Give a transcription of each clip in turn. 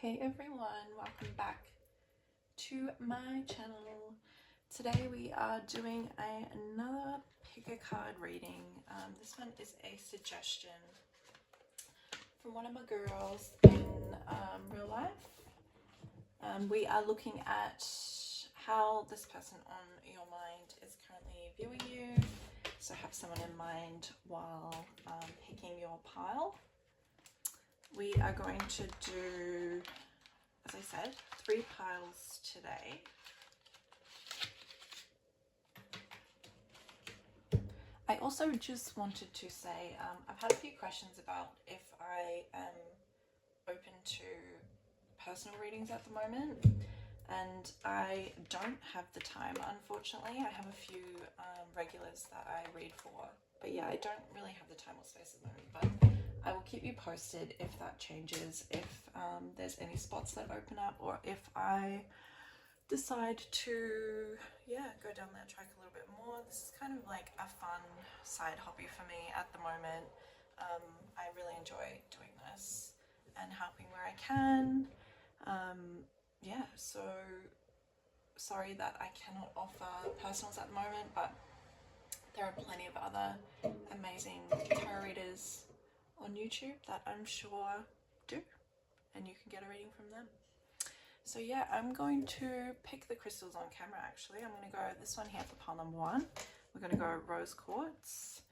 Hey everyone, welcome back to my channel. Today we are doing another pick a card reading. This one is a suggestion from one of my girls in real life. We are looking at how this person on your mind is currently viewing you. So have someone in mind while picking your pile. We are going to do, as I said, 3 piles today. I also just wanted to say, I've had a few questions about if I am open to personal readings at the moment, and I don't have the time, unfortunately. I have a few regulars that I read for, but yeah, I don't really have the time or space at the moment, but I will keep you posted if that changes, if there's any spots that open up, or if I decide to, go down that track a little bit more. This is kind of like a fun side hobby for me at the moment. I really enjoy doing this and helping where I can. So sorry that I cannot offer personals at the moment, but there are plenty of other amazing tarot readers on YouTube that I'm sure do, and you can get a reading from them. So yeah, I'm going to pick the crystals on camera actually. I'm going to go this one here for pile number 1. We're going to go rose quartz,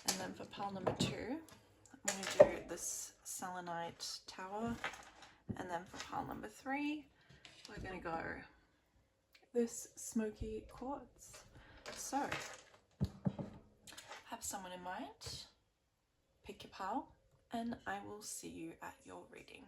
and then for pile number 2 I'm going to do this selenite tower, and then for pile number 3 we're going to go this smoky quartz. So have someone in mind, pick your pile, and I will see you at your reading.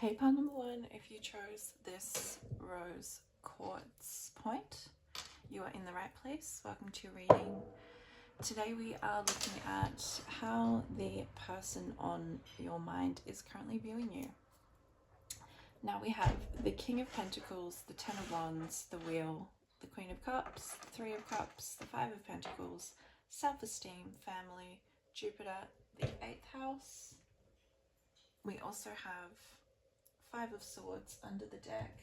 Hey, part number one, if you chose this rose quartz point, you are in the right place. Welcome to your reading. Today we are looking at how the person on your mind is currently viewing you. Now we have the King of Pentacles, the Ten of Wands, the Wheel, the Queen of Cups, the Three of Cups, the Five of Pentacles, self-esteem, family, Jupiter, the 8th house. We also have Five of Swords under the deck.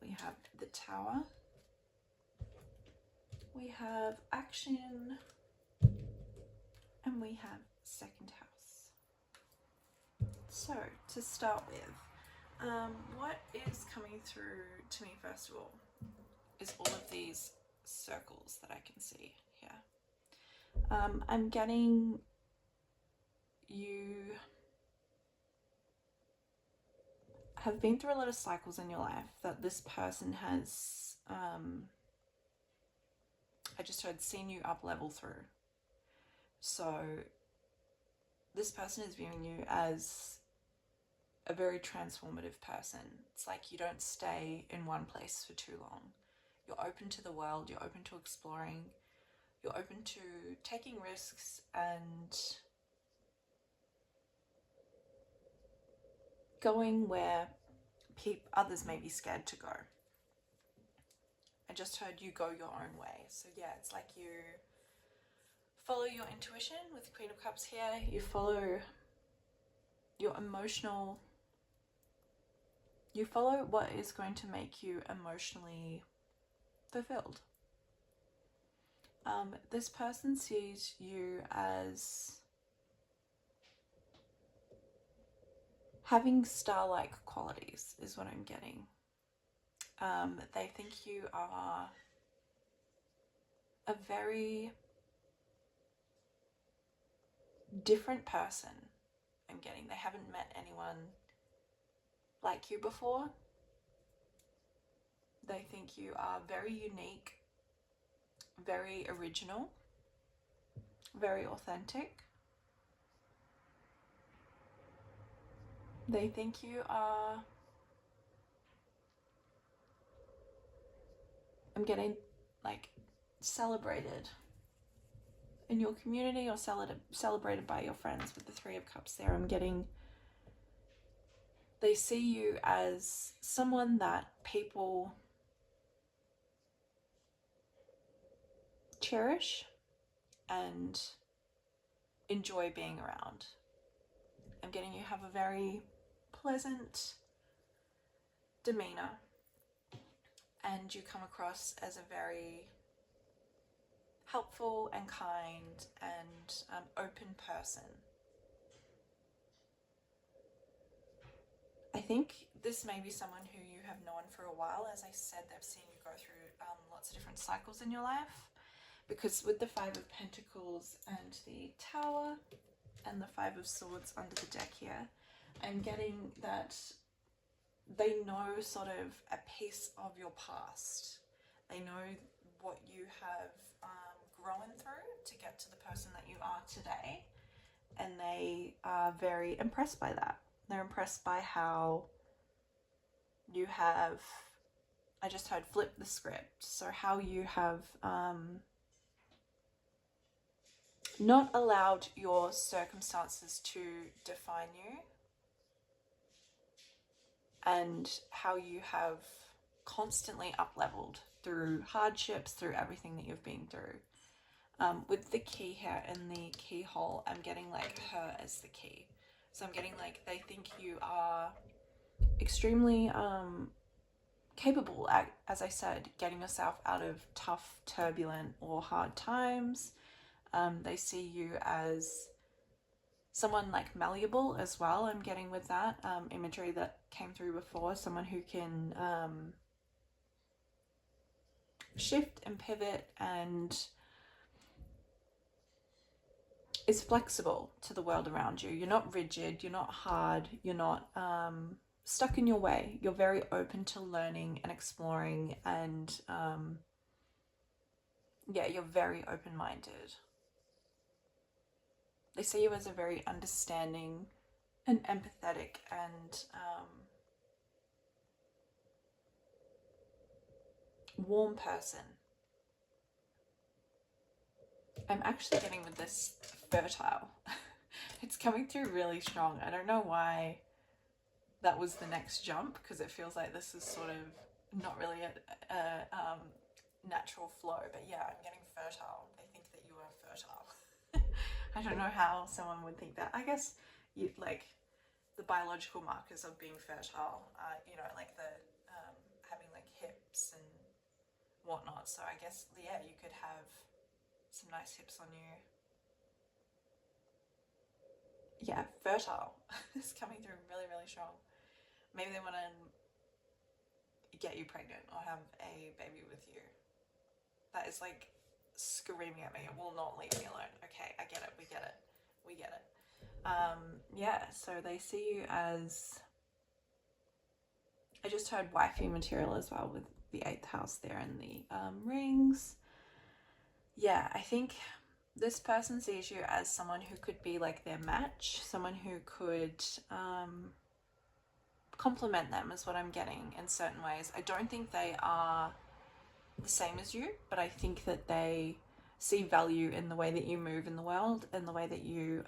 We have the Tower. We have action. And we have second house. So, to start with, what is coming through to me first of all is all of these circles that I can see here. I'm getting you have been through a lot of cycles in your life that this person has, I just heard, seen you up level through. So this person is viewing you as a very transformative person. It's like you don't stay in one place for too long. You're open to the world, you're open to exploring, you're open to taking risks and going where others may be scared to go. I just heard you go your own way. So yeah, it's like you follow your intuition with Queen of Cups here. You follow your emotional, you follow what is going to make you emotionally fulfilled. This person sees you as having star-like qualities is what I'm getting. They think you are a very different person. I'm getting they haven't met anyone like you before. They think you are very unique, very original, very authentic. They think you are, I'm getting like celebrated in your community or celebrated by your friends with the Three of Cups there. I'm getting, they see you as someone that people cherish and enjoy being around. I'm getting you have a very pleasant demeanor and you come across as a very helpful and kind and open person. I think this may be someone who you have known for a while. As I said, they've seen you go through lots of different cycles in your life, because with the Five of Pentacles and the Tower and the Five of Swords under the deck here, I'm getting that they know sort of a piece of your past. They know what you have grown through to get to the person that you are today, and they are very impressed by that. They're impressed by how you have, I just heard flip the script, so how you have not allowed your circumstances to define you, and how you have constantly up-leveled through hardships, through everything that you've been through. With the key here in the keyhole, I'm getting like her as the key. So I'm getting like they think you are extremely capable at, as I said, getting yourself out of tough, turbulent or hard times. They see you as someone like malleable as well. I'm getting with that imagery that came through before, someone who can shift and pivot and is flexible to the world around you. You're not rigid, you're not hard, you're not stuck in your way. You're very open to learning and exploring, and yeah, you're very open-minded. They see you as a very understanding an empathetic and warm person. I'm actually getting with this fertile. It's coming through really strong. I don't know why that was the next jump, because it feels like this is sort of not really a natural flow, but yeah, I'm getting fertile. They think that you are fertile. I don't know how someone would think that. I guess you like the biological markers of being fertile, you know, like the having like hips and whatnot. So I guess, yeah, you could have some nice hips on you. Yeah, fertile. It's coming through really, really strong. Maybe they want to get you pregnant or have a baby with you. That is like screaming at me. It will not leave me alone. Okay, I get it. We get it. We get it. Yeah, so they see you as, I just heard wifey material as well with the 8th house there and the rings. Yeah, I think this person sees you as someone who could be like their match, someone who could complement them, is what I'm getting in certain ways. I don't think they are the same as you, but I think that they see value in the way that you move in the world, in the way that you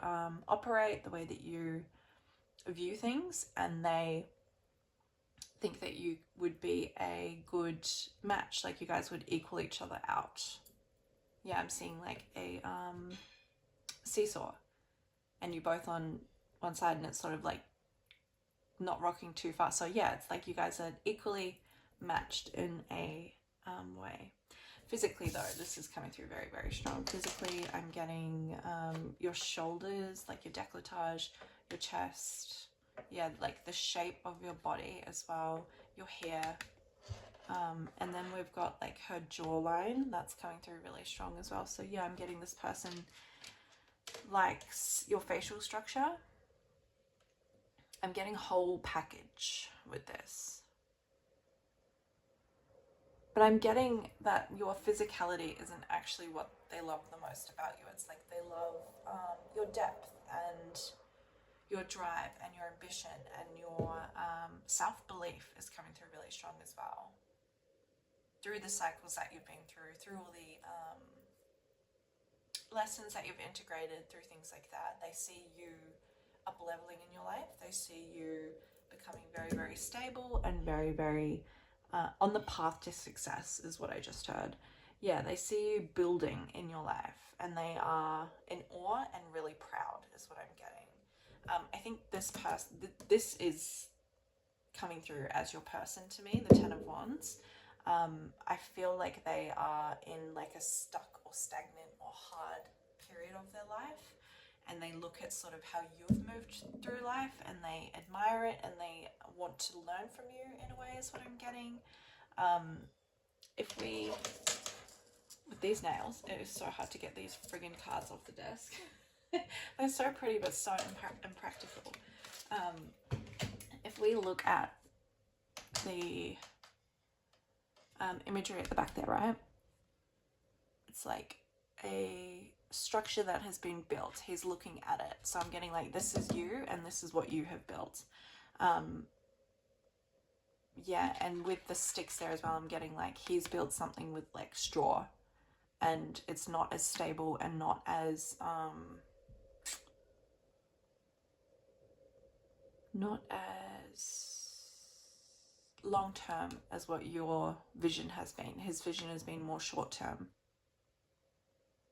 operate, the way that you view things, and they think that you would be a good match, like you guys would equal each other out. Yeah, I'm seeing like a seesaw, and you both on one side, and it's sort of like not rocking too far. So yeah, it's like you guys are equally matched in a way. Physically though, this is coming through very, very strong. Physically, I'm getting your shoulders, like your décolletage, your chest, yeah, like the shape of your body as well, your hair, and then we've got like her jawline, that's coming through really strong as well. So yeah, I'm getting this person likes your facial structure. I'm getting whole package with this. But I'm getting that your physicality isn't actually what they love the most about you. It's like they love your depth and your drive and your ambition, and your self-belief is coming through really strong as well. Through the cycles that you've been through all the lessons that you've integrated, through things like that, they see you up-leveling in your life. They see you becoming very, very stable and very, very on the path to success, is what I just heard. Yeah, they see you building in your life, and they are in awe and really proud, is what I'm getting. I think this person, this is coming through as your person to me, the 10 of Wands. I feel like they are in like a stuck or stagnant or hard period of their life, and they look at sort of how you've moved through life, and they admire it, and they want to learn from you in a way, is what I'm getting. If we, with these nails, it is so hard to get these friggin' cards off the desk. They're so pretty, but so impractical. If we look at the imagery at the back there, right? It's like a structure that has been built. He's looking at it. So I'm getting like, this is you and this is what you have built. Yeah, and with the sticks there as well, I'm getting like he's built something with like straw, and it's not as stable and not as long term as what your vision has been. His vision has been more short term.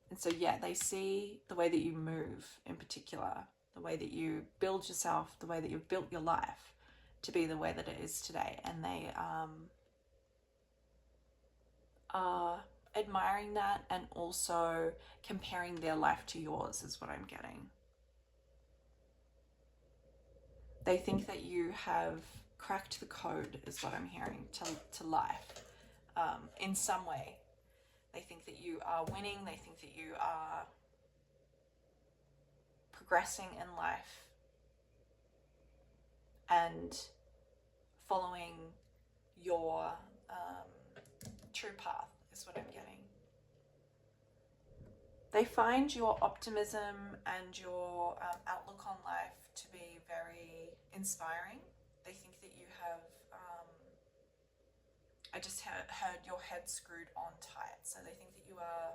And so yeah, they see the way that you move in particular, the way that you build yourself, the way that you've built your life to be the way that it is today. And they are admiring that, and also comparing their life to yours, is what I'm getting. They think that you have cracked the code, is what I'm hearing, to life in some way. They think that you are winning. They think that you are progressing in life and following your true path, is what I'm getting. They find your optimism and your outlook on life to be very inspiring. They think that you have, I just heard your head screwed on tight. So they think that you are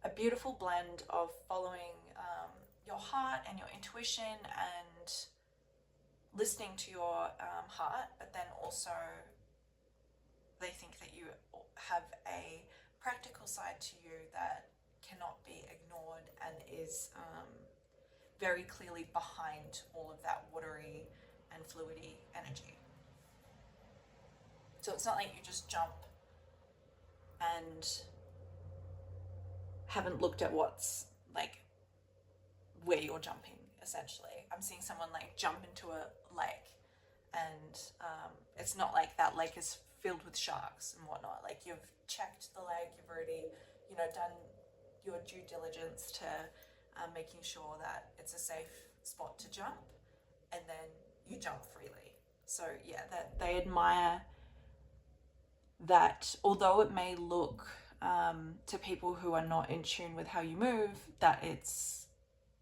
a beautiful blend of following your heart and your intuition and listening to your heart, but then also they think that you have a practical side to you that cannot be ignored and is very clearly behind all of that watery and fluidy energy. So it's not like you just jump and haven't looked at what's like where you're jumping, essentially. I'm seeing someone like jump into a lake, and it's not like that lake is filled with sharks and whatnot. Like, you've checked the lake, you've already, you know, done your due diligence to making sure that it's a safe spot to jump, and then you jump freely. So yeah, that they admire that, although it may look to people who are not in tune with how you move, that it's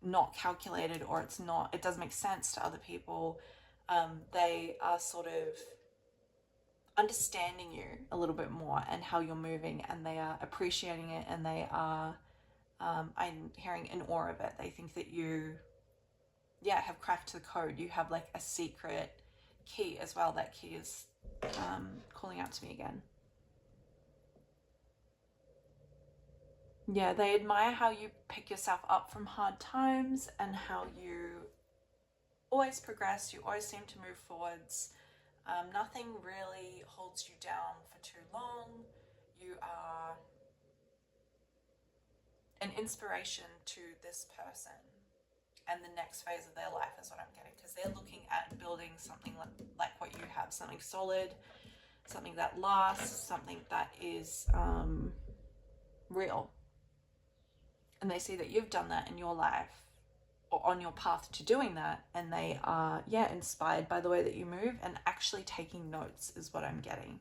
not calculated, or it doesn't make sense to other people. They are sort of understanding you a little bit more and how you're moving, and they are appreciating it, and they are I'm hearing in awe of it. They think that you have cracked the code. You have like a secret key as well. That key is calling out to me again. Yeah, they admire how you pick yourself up from hard times and how you always progress. You always seem to move forwards. Nothing really holds you down for too long. You are an inspiration to this person and the next phase of their life is what I'm getting, because they're looking at building something like what you have, something solid, something that lasts, something that is real. And they see that you've done that in your life, or on your path to doing that, and they are inspired by the way that you move and actually taking notes is what I'm getting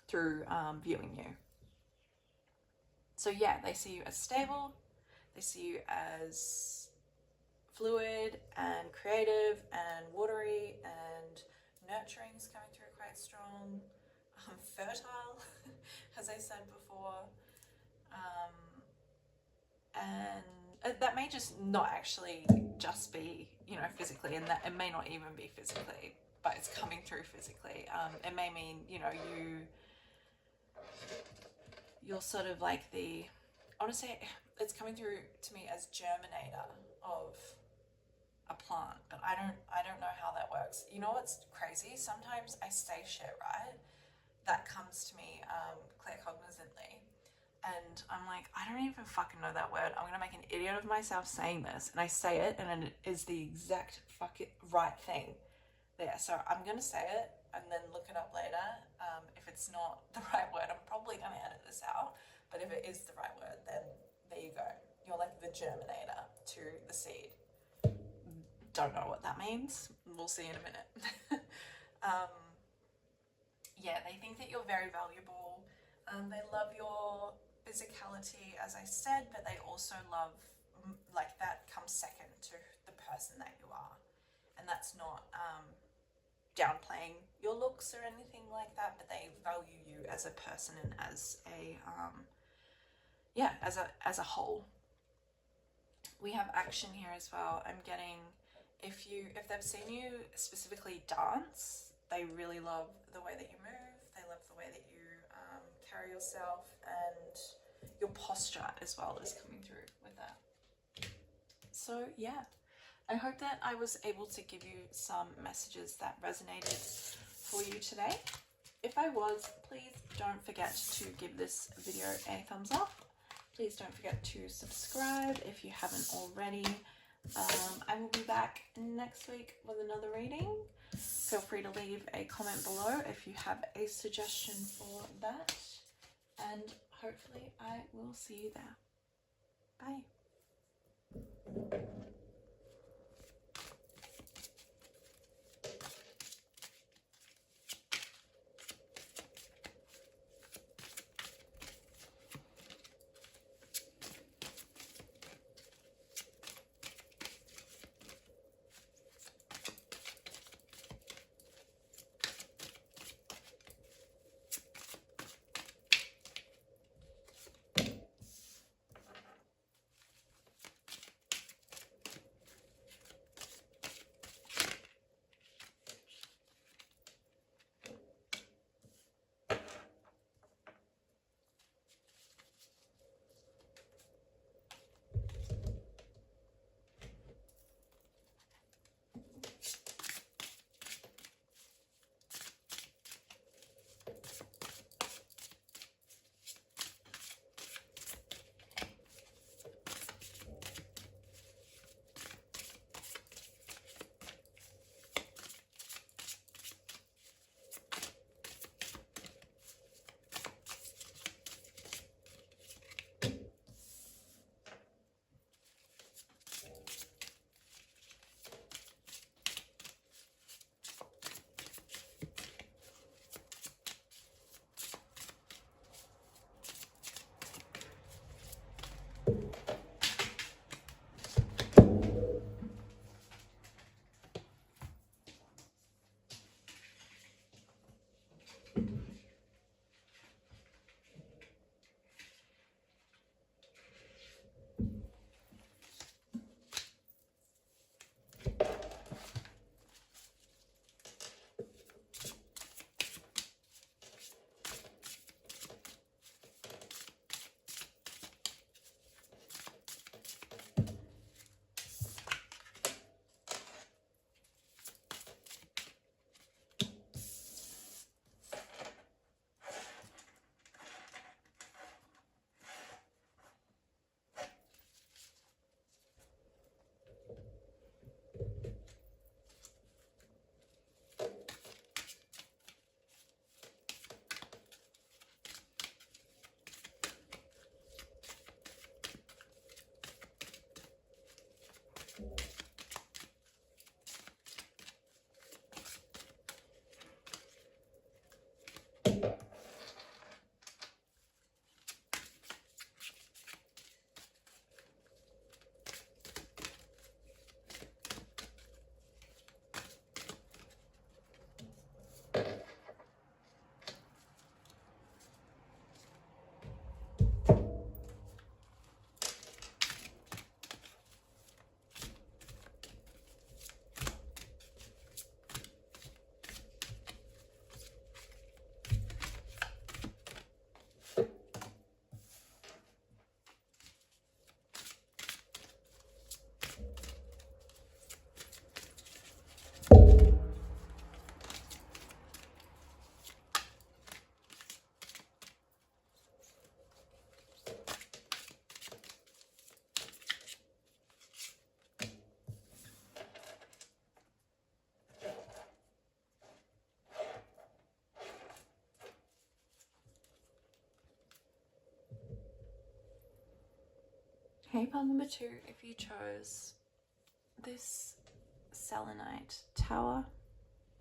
through viewing you. So yeah, they see you as stable, they see you as fluid and creative and watery, and nurturing is coming through quite strong, fertile, as I said before, and that may just not actually just be, you know, physically, and that it may not even be physically, but it's coming through physically. It may mean, you know, you're sort of like I want to say it's coming through to me as germinator of a plant, but I don't know how that works. You know what's crazy? Sometimes I say shit, right? That comes to me claircognizantly, and I'm like, I don't even fucking know that word. I'm gonna make an idiot of myself saying this, and I say it, and it is the exact fucking right thing there. So I'm gonna say it and then look it up later. If it's not the right word, I'm probably gonna edit this out, but if it is the right word, then there you go. You're like the germinator to the seed. Don't know what that means. We'll see in a minute. Yeah, they think that you're very valuable. They love your physicality, as I said, but they also love, like, that comes second to the person that you are. And that's not downplaying your looks or anything like that, but they value you as a person and as a as a whole. We have action here as well. I'm getting, if they've seen you specifically dance, they really love the way that you move. They love the way that you carry yourself, and your posture as well is coming through with that. So yeah, I hope that I was able to give you some messages that resonated for you today. If I was, please don't forget to give this video a thumbs up. Please don't forget to subscribe if you haven't already. I will be back next week with another reading. Feel free to leave a comment below if you have a suggestion for that. And hopefully I will see you there. Bye. Hey, pile number 2, if you chose this Selenite tower,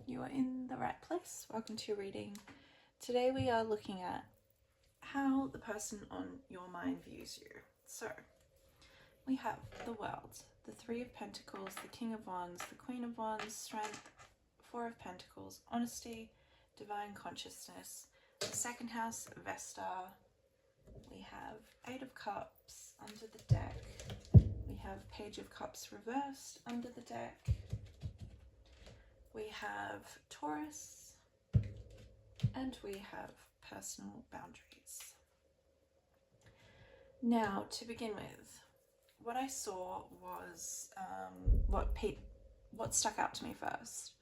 you are in the right place. Welcome to your reading. Today we are looking at how the person on your mind views you. So we have the World, the Three of Pentacles, the King of Wands, the Queen of Wands, Strength, Four of Pentacles, Honesty, Divine Consciousness, the second house, Vesta. We have Eight of Cups under the deck. We have Page of Cups reversed under the deck. We have Taurus. And we have personal boundaries. Now, to begin with, what I saw was what stuck out to me first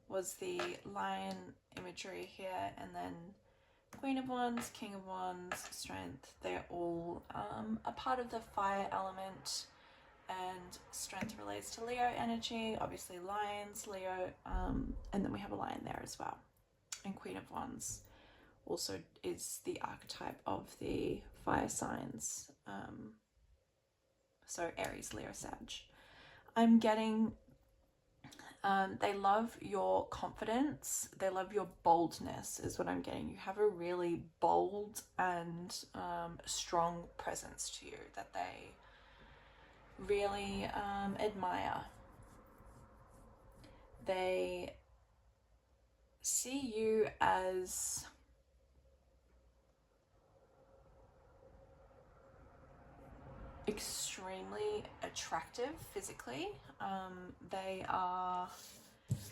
was the lion imagery here, and then Queen of Wands, King of Wands, Strength. They're all a part of the fire element, and Strength relates to Leo energy, obviously lions, Leo, and then we have a lion there as well. And Queen of Wands also is the archetype of the fire signs. So Aries, Leo, Sag. I'm getting, they love your confidence. They love your boldness is what I'm getting. You have a really bold and strong presence to you that they really admire. They see you as extremely attractive physically. They are,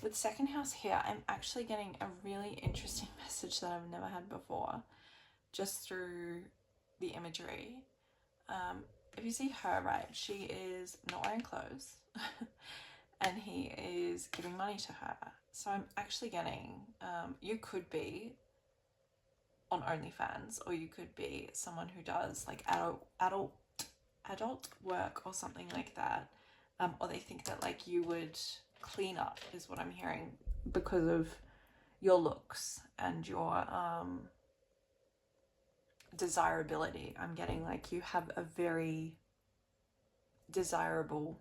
with second house here, I'm actually getting a really interesting message that I've never had before, just through the imagery. If you see her, right, she is not wearing clothes and he is giving money to her. So I'm actually getting, you could be on OnlyFans, or you could be someone who does like adult work or something like that, or they think that like you would clean up is what I'm hearing because of your looks and your desirability. I'm getting like you have a very desirable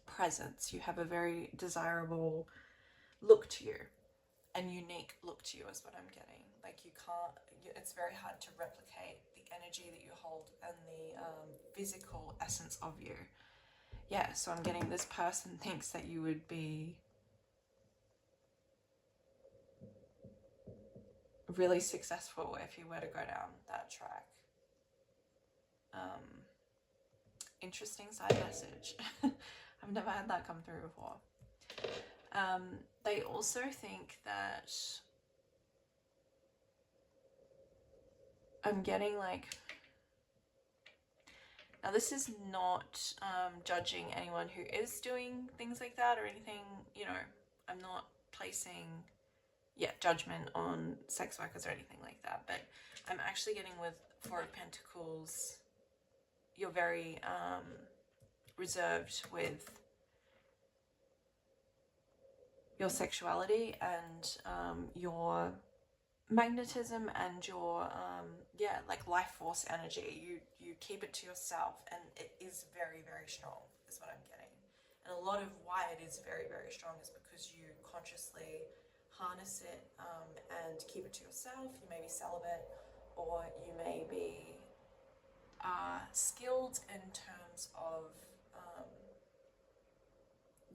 presence, you have a very desirable look to you, and unique look to you is what I'm getting. Like you can't, it's very hard to replicate the energy that you hold and the physical essence of you. Yeah, so I'm getting this person thinks that you would be really successful if you were to go down that track. Interesting side message. I've never had that come through before. They also think that I'm getting like, now this is not judging anyone who is doing things like that or anything, you know, I'm not placing judgment on sex workers or anything like that, but I'm actually getting with Four of Pentacles, you're very reserved with your sexuality and your magnetism and your like life force energy. You keep it to yourself, and it is very, very strong is what I'm getting. And a lot of why it is very, very strong is because you consciously harness it and keep it to yourself. You may be celibate, or you may be skilled in terms of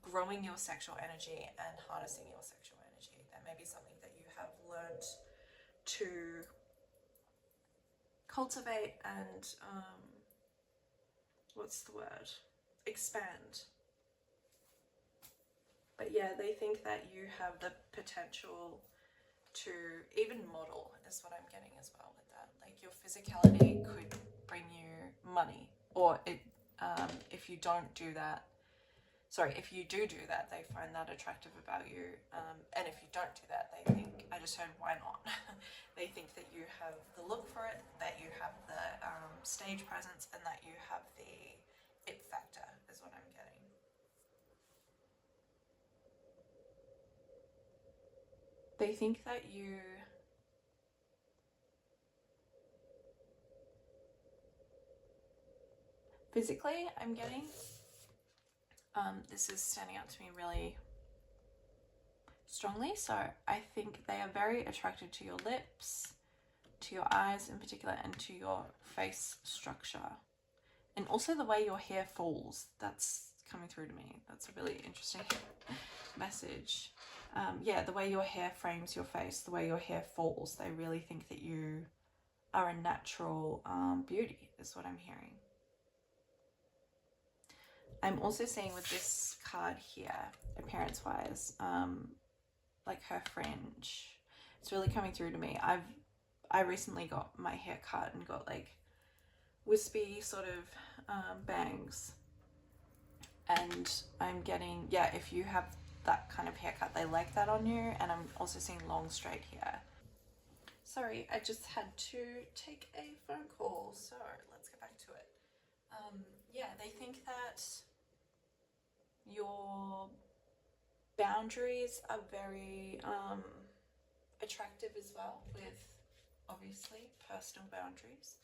growing your sexual energy and harnessing your sexual energy. That may be something that you have learned to cultivate and what's the word? Expand. But yeah, they think that you have the potential to even model is what I'm getting as well with that. Like your physicality could bring you money, or it if you don't do that, sorry, if you do that, they find that attractive about you, and if you don't do that, they think, I just heard, why not? They think that you have the look for it, that you have the stage presence, and that you have the it factor is what I'm getting. They think that you Physically, I'm getting, this is standing out to me really strongly. So I think they are very attracted to your lips, to your eyes in particular, and to your face structure. And also the way your hair falls, that's coming through to me. That's a really interesting message. Yeah, the way your hair frames your face, the way your hair falls, they really think that you are a natural beauty, is what I'm hearing. I'm also seeing with this card here, appearance-wise, like her fringe. It's really coming through to me. I recently got my hair cut and got like wispy sort of bangs. And I'm getting, yeah, if you have that kind of haircut, they like that on you. And I'm also seeing long straight hair. Sorry, I just had to take a phone call, so let's get back to it. Yeah, they think that your boundaries are very attractive as well, with obviously personal boundaries.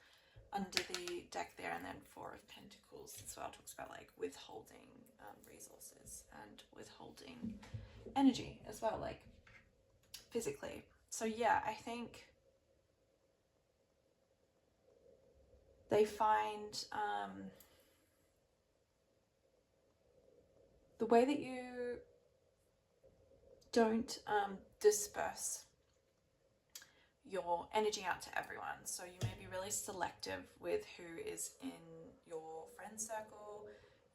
Under the deck there, and then Four of Pentacles as well talks about like withholding resources and withholding energy as well, like physically. So yeah, I think they find the way that you don't disperse your energy out to everyone. So you may be really selective with who is in your friend circle.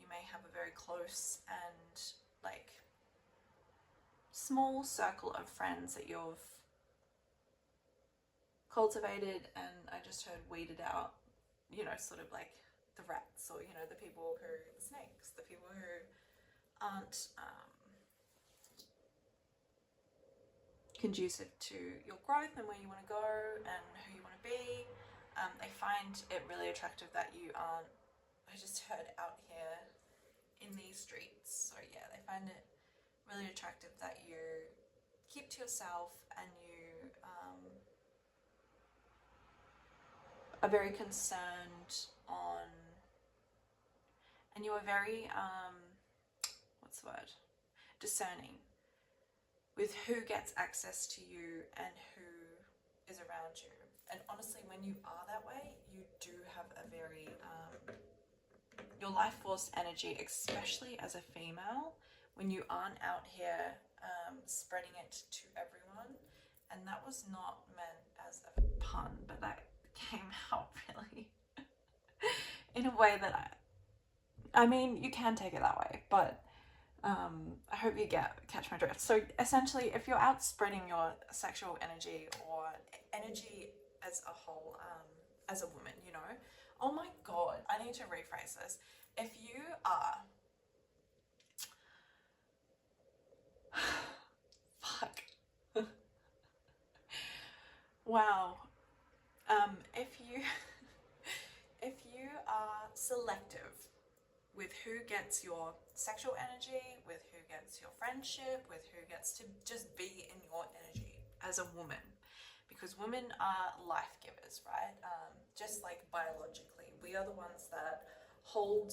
You may have a very close and like small circle of friends that you've cultivated, and I just heard weeded out, you know, sort of like the rats, or, you know, the people who are the snakes, the people who aren't conducive to your growth and where you want to go and who you want to be. They find it really attractive that you aren't, I just heard out here in these streets. So yeah, they find it really attractive that you keep to yourself and you are very concerned on, and you are very, what's the word? Discerning with who gets access to you and who is around you. And honestly, when you are that way, you do have a very, your life force energy, especially as a female, when you aren't out here spreading it to everyone. And that was not meant as a pun, but that came out really in a way that I mean, you can take it that way, but I hope you catch my drift. So essentially, if you're out spreading your sexual energy or energy as a whole, as a woman, you know, oh my god, I need to rephrase this. If you are fuck wow, if you are selective with who gets your sexual energy, with who gets your friendship, with who gets to just be in your energy as a woman, because women are life givers, right? Just like biologically, we are the ones that hold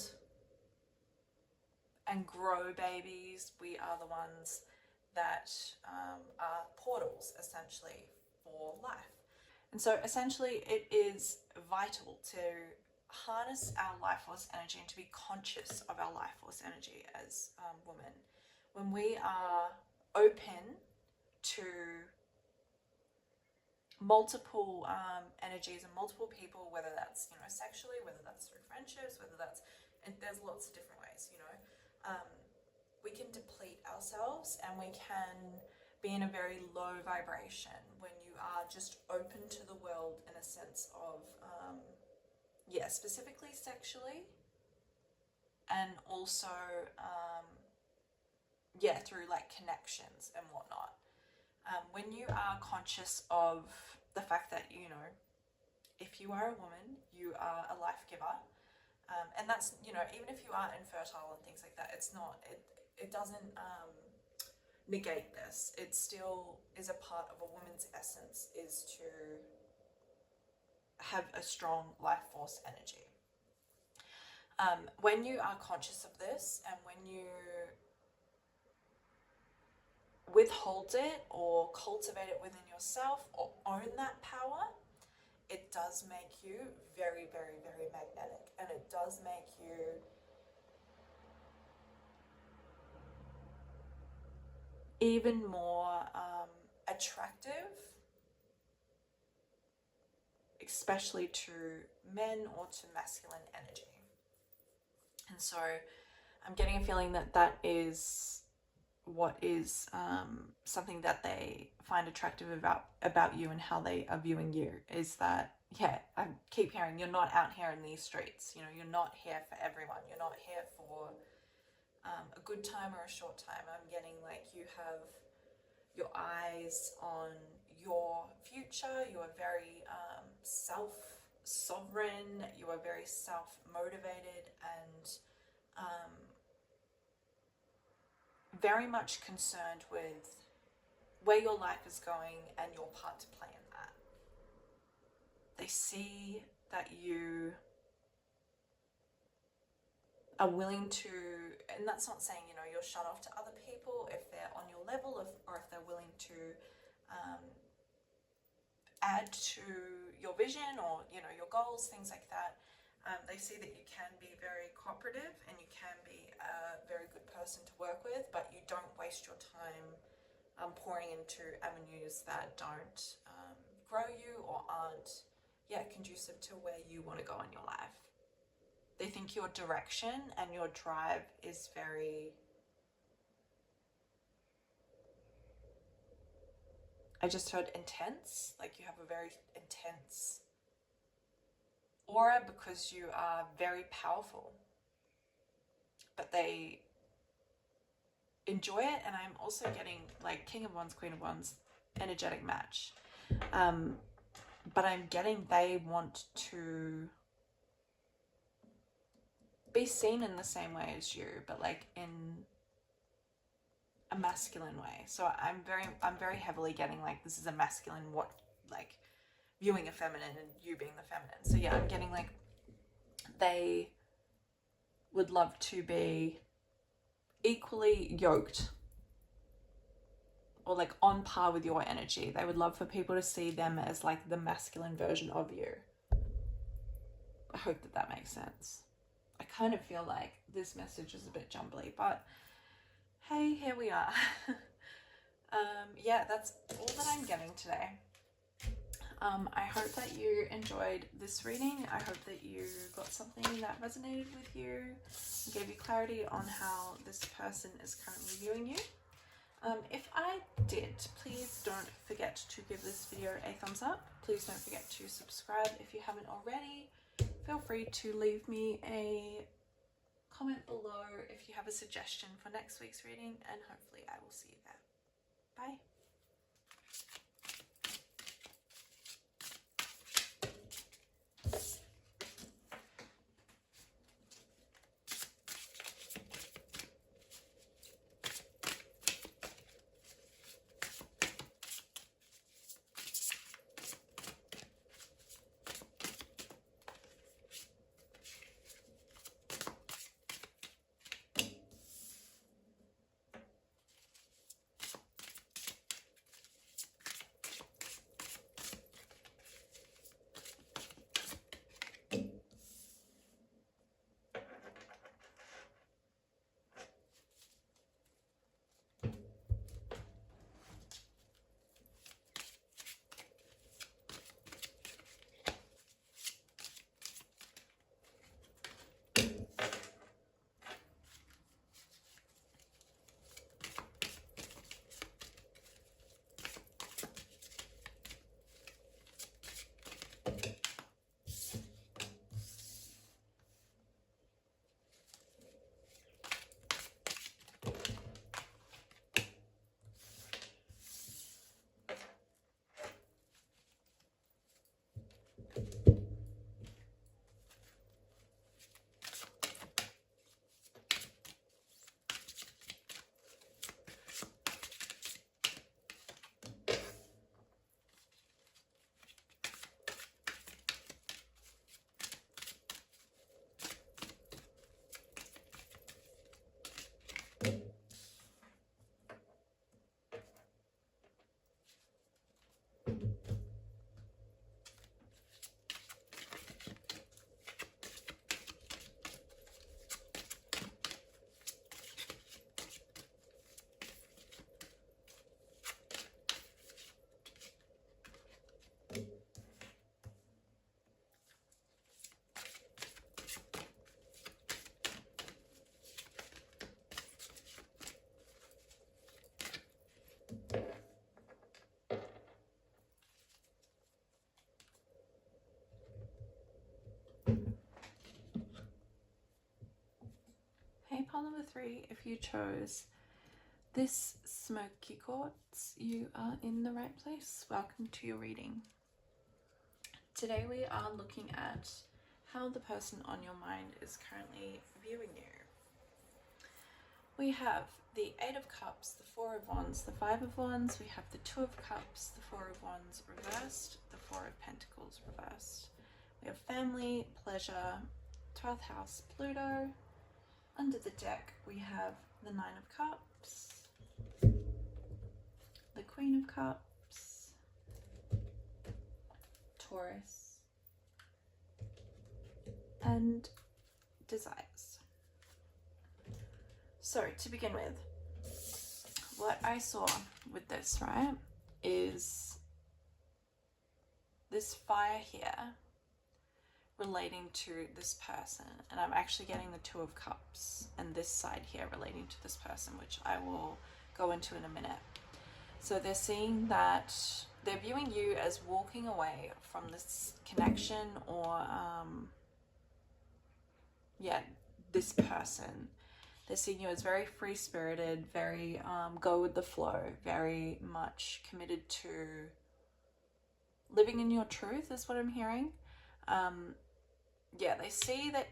and grow babies. We are the ones that are portals, essentially, for life. And so essentially it is vital to harness our life force energy and to be conscious of our life force energy as women. When we are open to multiple energies and multiple people, whether that's, you know, sexually, whether that's through friendships, whether that's, and there's lots of different ways, you know, we can deplete ourselves and we can be in a very low vibration when you are just open to the world in a sense of yeah, specifically sexually, and also yeah, through like connections and whatnot. When you are conscious of the fact that, you know, if you are a woman, you are a life giver, and that's, you know, even if you are infertile and things like that, it's not, it doesn't negate this. It still is a part of a woman's essence, is to have a strong life force energy. When you are conscious of this and when you withhold it or cultivate it within yourself or own that power, it does make you very, very, very magnetic, and it does make you even more attractive, especially to men or to masculine energy. And so I'm getting a feeling that that is what is something that they find attractive about you and how they are viewing you, is that, yeah, I keep hearing you're not out here in these streets, you know, you're not here for everyone, you're not here for a good time or a short time. I'm getting like you have your eyes on your future, you are very self-sovereign, you are very self-motivated, and very much concerned with where your life is going and your part to play in that. They see that you are willing to, and that's not saying, you know, you're shut off to other people if they're on your level, or if they're willing to add to your vision or, you know, your goals, things like that. They see that you can be very cooperative and you can be a very good person to work with, but you don't waste your time pouring into avenues that don't grow you or aren't, conducive to where you want to go in your life. They think your direction and your drive is very, I just heard intense, like you have a very intense aura because you are very powerful, but they enjoy it. And I'm also getting like King of Wands, Queen of Wands, energetic match, but I'm getting they want to be seen in the same way as you, but like in a masculine way. So I'm very heavily getting like this is a masculine, what, like viewing a feminine and you being the feminine. So yeah, I'm getting like they would love to be equally yoked or like on par with your energy. They would love for people to see them as like the masculine version of you. I hope that that makes sense. I kind of feel like this message is a bit jumbly, but hey, here we are. Yeah, that's all that I'm getting today. I hope that you enjoyed this reading. I hope that you got something that resonated with you, gave you clarity on how this person is currently viewing you. If I did, please don't forget to give this video a thumbs up. Please don't forget to subscribe if you haven't already. Feel free to leave me a comment below if you have a suggestion for next week's reading, and hopefully I will see you there. Bye. Hey, pile number 3, if you chose this Smoky Quartz, you are in the right place. Welcome to your reading. Today we are looking at how the person on your mind is currently viewing you. We have the 8 of Cups, the 4 of Wands, the 5 of Wands. We have the 2 of Cups, the 4 of Wands reversed, the 4 of Pentacles reversed. We have family, pleasure, 12th house, Pluto. Under the deck, we have the 9 of Cups, the Queen of Cups, Taurus, and desires. So to begin with, what I saw with this, right, is this fire here relating to this person, and I'm actually getting the 2 of Cups and this side here relating to this person, which I will go into in a minute. So they're seeing that they're viewing you as walking away from this connection, or this person. They're seeing you as very free-spirited, very go with the flow, very much committed to living in your truth is what I'm hearing. They see that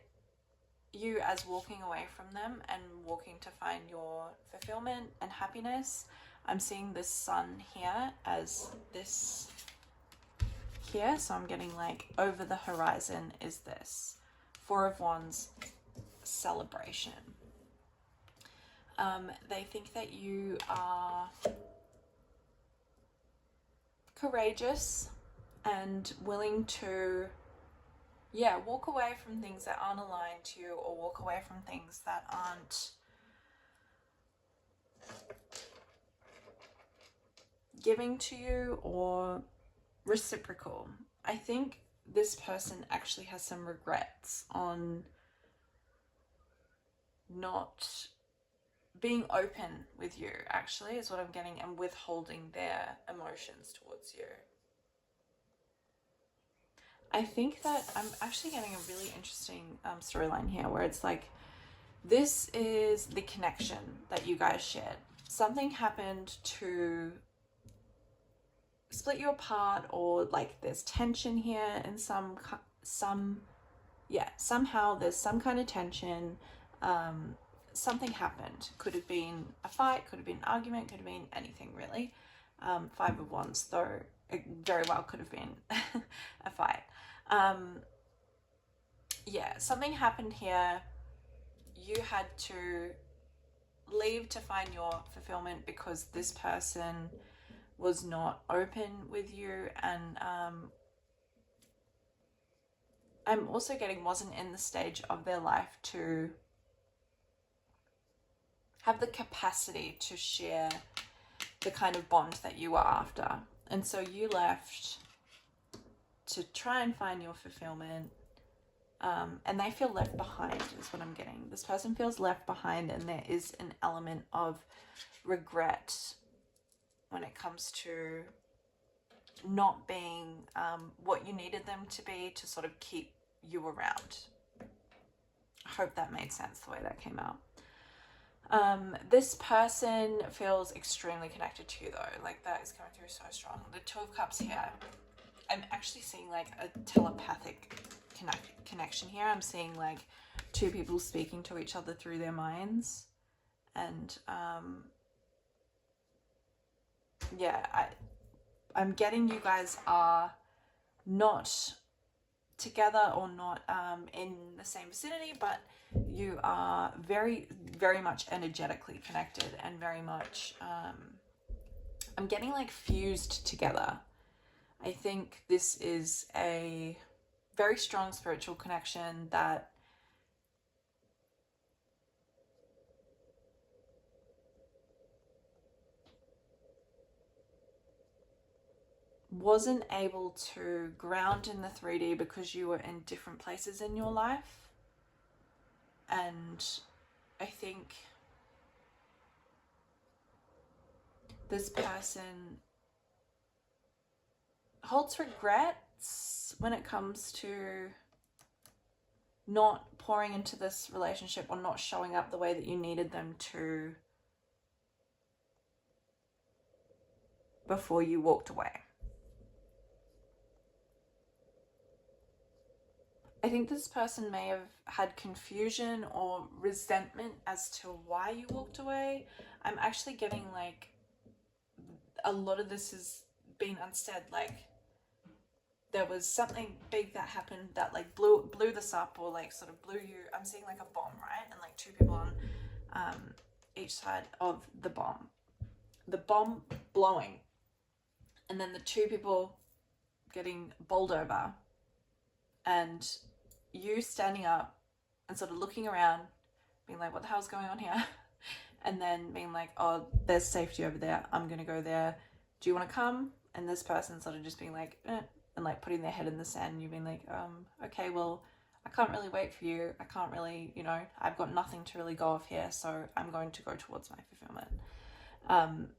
you as walking away from them and walking to find your fulfillment and happiness. I'm seeing this sun here as this here, so I'm getting like over the horizon is this 4 of Wands celebration. They think that you are courageous and willing to walk away from things that aren't aligned to you, or walk away from things that aren't giving to you or reciprocal. I think this person actually has some regrets on not being open with you, actually, is what I'm getting, and withholding their emotions towards you. I think that I'm actually getting a really interesting storyline here, where it's like, this is the connection that you guys shared. Something happened to split you apart, or like there's tension here in somehow there's some kind of tension. Something happened. Could have been a fight, could have been an argument, could have been anything really. 5 of Wands, though it very well could have been a fight. Something happened here. You had to leave to find your fulfillment because this person was not open with you, and I'm also getting wasn't in the stage of their life to have the capacity to share the kind of bond that you are after. And so you left to try and find your fulfillment, and they feel left behind is what I'm getting. This person feels left behind, and there is an element of regret when it comes to not being what you needed them to be to sort of keep you around. I hope that made sense the way that came out. This person feels extremely connected to you, though. Like, that is coming through so strong. The 2 of Cups here, I'm actually seeing like a telepathic connection here. I'm seeing like 2 people speaking to each other through their minds, and I'm getting you guys are not together or not in the same vicinity, but you are very, very much energetically connected, and very much I'm getting like fused together. I think this is a very strong spiritual connection that wasn't able to ground in the 3D because you were in different places in your life. And I think this person holds regrets when it comes to not pouring into this relationship or not showing up the way that you needed them to before you walked away. I think this person may have had confusion or resentment as to why you walked away. I'm actually getting like a lot of this has been unsaid, like there was something big that happened that like blew this up, or like sort of blew you. I'm seeing like a bomb, right? And like two people on each side of the bomb blowing, and then the two people getting bowled over, and you standing up and sort of looking around, being like, what the hell's going on here? And then being like, oh, there's safety over there, I'm gonna go there, do you want to come? And this person sort of just being like, and like putting their head in the sand, and you being like, okay, well, I can't really wait for you, I can't really, you know, I've got nothing to really go off here, so I'm going to go towards my fulfillment.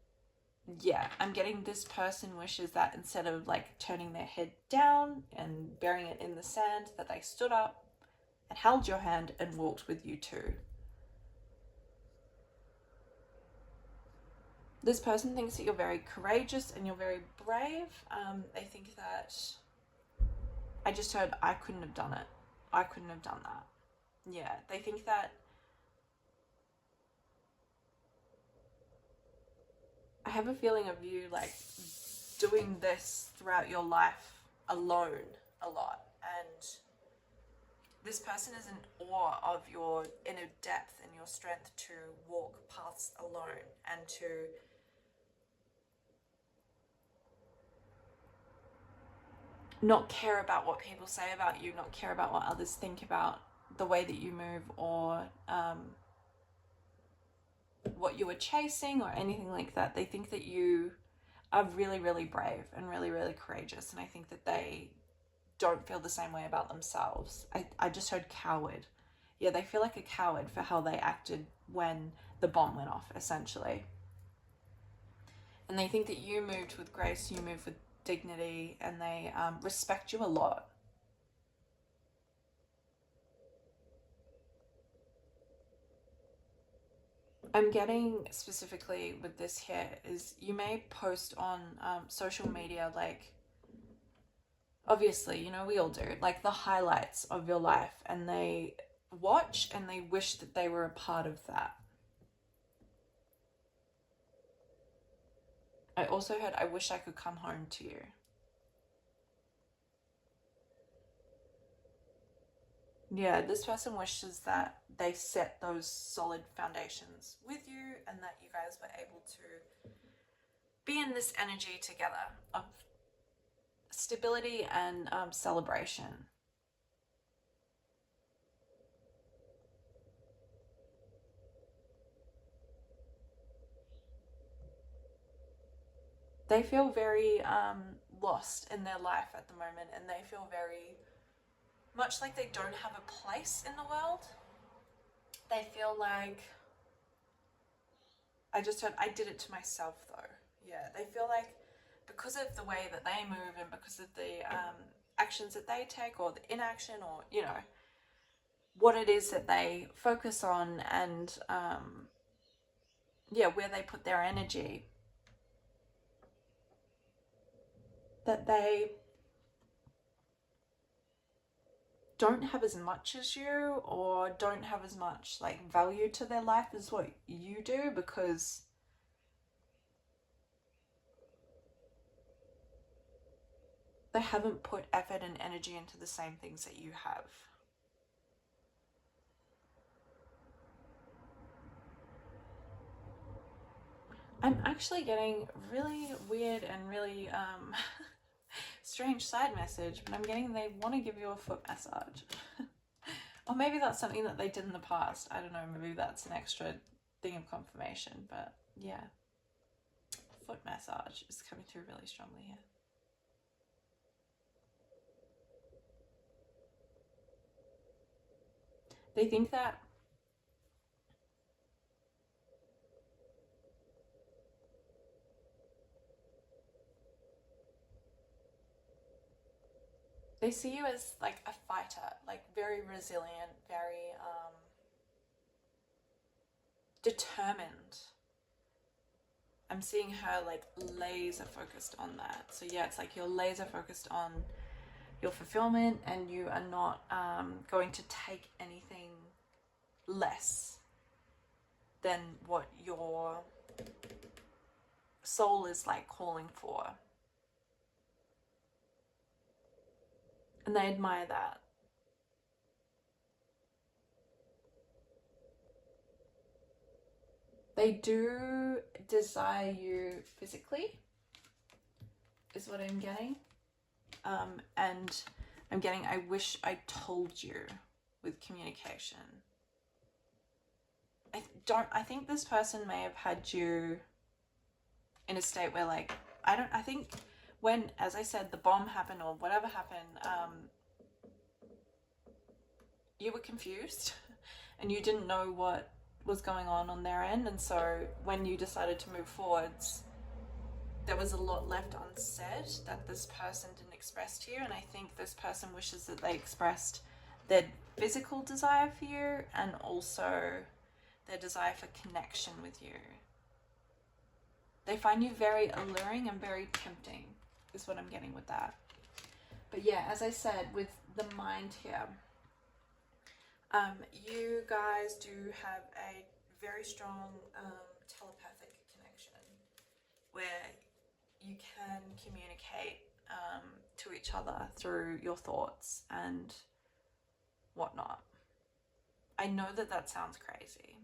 Yeah, I'm getting this person wishes that instead of like turning their head down and burying it in the sand, that they stood up and held your hand and walked with you too. This person thinks that you're very courageous and you're very brave. They think that, I just heard, I couldn't have done it. I couldn't have done that. Yeah, they think that I have a feeling of you like doing this throughout your life alone a lot, and this person is in awe of your inner depth and your strength to walk paths alone and to not care about what people say about you, not care about what others think about the way that you move, or what you were chasing or anything like that. They think that you are really, really brave and really, really courageous, and I think that they don't feel the same way about themselves. I just heard coward. Yeah, they feel like a coward for how they acted when the bomb went off, essentially. And they think that you moved with grace, you moved with dignity, and they respect you a lot. I'm getting specifically with this here is you may post on social media, like, obviously, you know, we all do, like the highlights of your life, and they watch and they wish that they were a part of that. I also heard, I wish I could come home to you. Yeah, this person wishes that they set those solid foundations with you, and that you guys were able to be in this energy together of stability and celebration. They feel very lost in their life at the moment, and they feel very much like they don't have a place in the world. They feel like, I just heard, I did it to myself though. Yeah, they feel like because of the way that they move and because of the actions that they take, or the inaction, or, you know, what it is that they focus on, and yeah, where they put their energy, that they don't have as much as you, or don't have as much like value to their life as what you do, because they haven't put effort and energy into the same things that you have. I'm actually getting really weird and really strange side message, but I'm getting they want to give you a foot massage. Or maybe that's something that they did in the past. I don't know, maybe that's an extra thing of confirmation, but yeah. Foot massage is coming through really strongly here. They think that they see you as like a fighter, like very resilient, very determined. I'm seeing her like laser focused on that. So yeah, it's like you're laser focused on your fulfillment, and you are not going to take anything less than what your soul is like calling for. And they admire that. They do desire you physically, is what I'm getting. And I'm getting, I wish I told you with communication. I think this person may have had you in a state where like, I think when, as I said, the bomb happened or whatever happened, you were confused and you didn't know what was going on their end. And so when you decided to move forwards, there was a lot left unsaid that this person didn't express to you. And I think this person wishes that they expressed their physical desire for you and also their desire for connection with you. They find you very alluring and very tempting, is what I'm getting with that. But yeah, as I said, with the mind here, you guys do have a very strong telepathic connection where you can communicate to each other through your thoughts and whatnot. I know that that sounds crazy.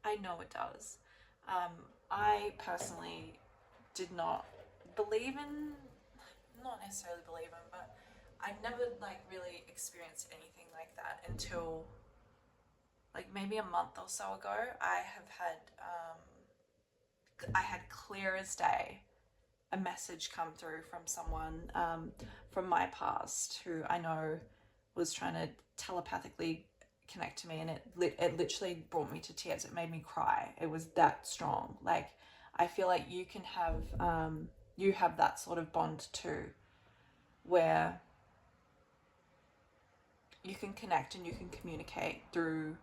I know it does. I personally did not believe in, not necessarily believe in, but I never like really experienced anything like that until like maybe a month or so ago. I had clear as day a message come through from someone from my past who I know was trying to telepathically connect to me, and it literally brought me to tears. It made me cry. It was that strong. Like, I feel like you can have you have that sort of bond too, where you can connect and you can communicate through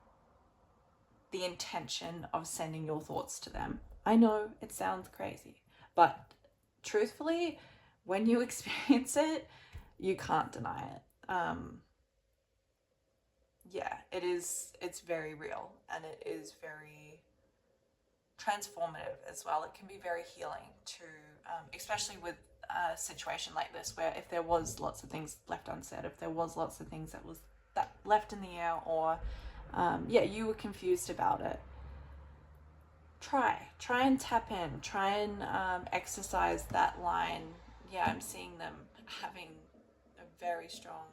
the intention of sending your thoughts to them. I know it sounds crazy, but truthfully, when you experience it, you can't deny it. Yeah, it's very real, and it is very transformative as well. It can be very healing to, especially with a situation like this, where if there was lots of things left unsaid, if there was lots of things that left in the air, or yeah, you were confused about it, try and tap in, try and exercise that line. Yeah, I'm seeing them having a very strong